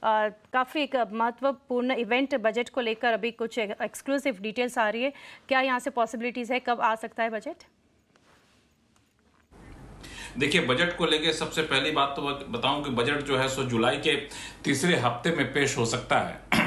काफ़ी एक महत्वपूर्ण इवेंट बजट को लेकर अभी कुछ एक्सक्लूसिव डिटेल्स आ रही है, क्या यहाँ से पॉसिबिलिटीज़ है, कब आ सकता है बजट? देखिए, बजट को लेके सबसे पहली बात तो बताऊं कि बजट जो है सो जुलाई के तीसरे हफ्ते में पेश हो सकता है।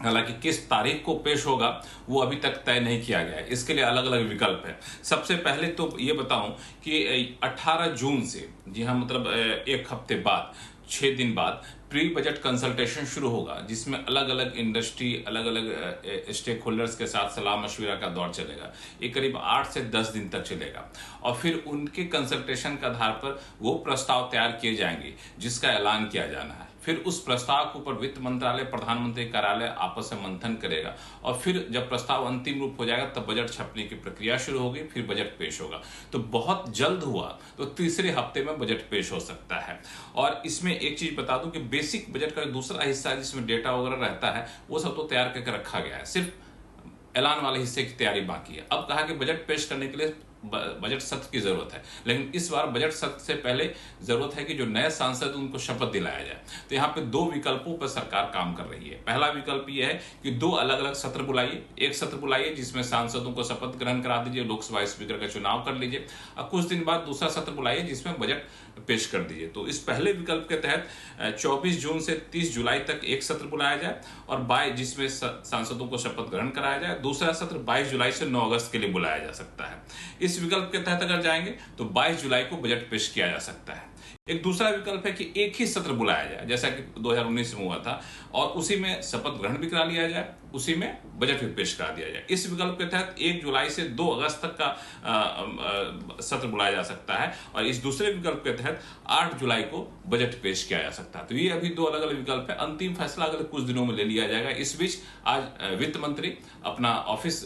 हालांकि किस तारीख को पेश होगा वो अभी तक तय नहीं किया गया है, इसके लिए अलग अलग विकल्प है। सबसे पहले तो ये बताऊं कि 18 जून से, जी हाँ, मतलब एक हफ्ते बाद, 6 दिन बाद प्री बजट कंसल्टेशन शुरू होगा, जिसमें अलग अलग इंडस्ट्री, अलग अलग स्टेक होल्डर्स के साथ सलाह मशविरा का दौर चलेगा। ये करीब 8 से 10 दिन तक चलेगा और फिर उनके कंसल्टेशन के आधार पर वो प्रस्ताव तैयार किए जाएंगे जिसका ऐलान किया जाना है। फिर उस प्रस्ताव के ऊपर वित्त मंत्रालय, प्रधानमंत्री कार्यालय आपस में मंथन करेगा और फिर जब प्रस्ताव अंतिम रूप हो जाएगा तब बजट छपने की प्रक्रिया शुरू होगी, फिर बजट पेश होगा। तो बहुत जल्द हुआ तो तीसरे हफ्ते में बजट पेश हो सकता है। और इसमें एक चीज बता दूं कि बेसिक बजट का दूसरा हिस्सा है जिसमें डेटा वगैरह रहता है, वो सब तो तैयार करके रखा गया है, सिर्फ ऐलान वाले हिस्से की तैयारी बाकी है। अब कहा कि बजट पेश करने के लिए बजट सत्र की जरूरत है, लेकिन इस बार बजट सत्र से पहले जरूरत है कि जो नए सांसद उनको शपथ दिलाया जाए। तो यहाँ पे 2 विकल्पों पर सरकार काम कर रही है। पहला विकल्प यह है कि 2 अलग अलग सत्र बुलाइए। एक सत्र बुलाइए जिसमें सांसदों को शपथ ग्रहण करा दीजिए, लोकसभा स्पीकर का चुनाव कर लीजिए और कुछ दिन बाद दूसरा सत्र बुलाइए जिसमें बजट पेश कर दीजिए। तो इस पहले विकल्प के तहत 24 जून से 30 जुलाई तक एक सत्र बुलाया जाए और 22 जिसमें सांसदों को शपथ ग्रहण कराया जाए। दूसरा सत्र 22 जुलाई से 9 अगस्त के लिए बुलाया जा सकता है। इस विकल्प के तहत अगर जाएंगे तो 22 जुलाई को बजट पेश किया जा सकता है। एक दूसरा विकल्प है कि एक ही सत्र बुलाया जाए जैसा कि 2019 में हुआ था और उसी में शपथ ग्रहण भी करा लिया जाए, उसी में बजट भी पेश करा दिया जाए। इस विकल्प के तहत 1 जुलाई से 2 अगस्त तक का सत्र बुलाया जा सकता है और इस दूसरे विकल्प के तहत 8 जुलाई को बजट पेश किया जा सकता है। तो ये अभी 2 अलग अलग विकल्प है। अंतिम फैसला अगले कुछ दिनों में ले लिया जाएगा। इस बीच आज वित्त मंत्री अपना ऑफिस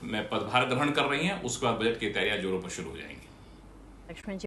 में पदभार ग्रहण कर रही हैं, उसके बाद बजट की तैयारियां जोरों पर शुरू हो जाएंगी। लक्ष्मण जी।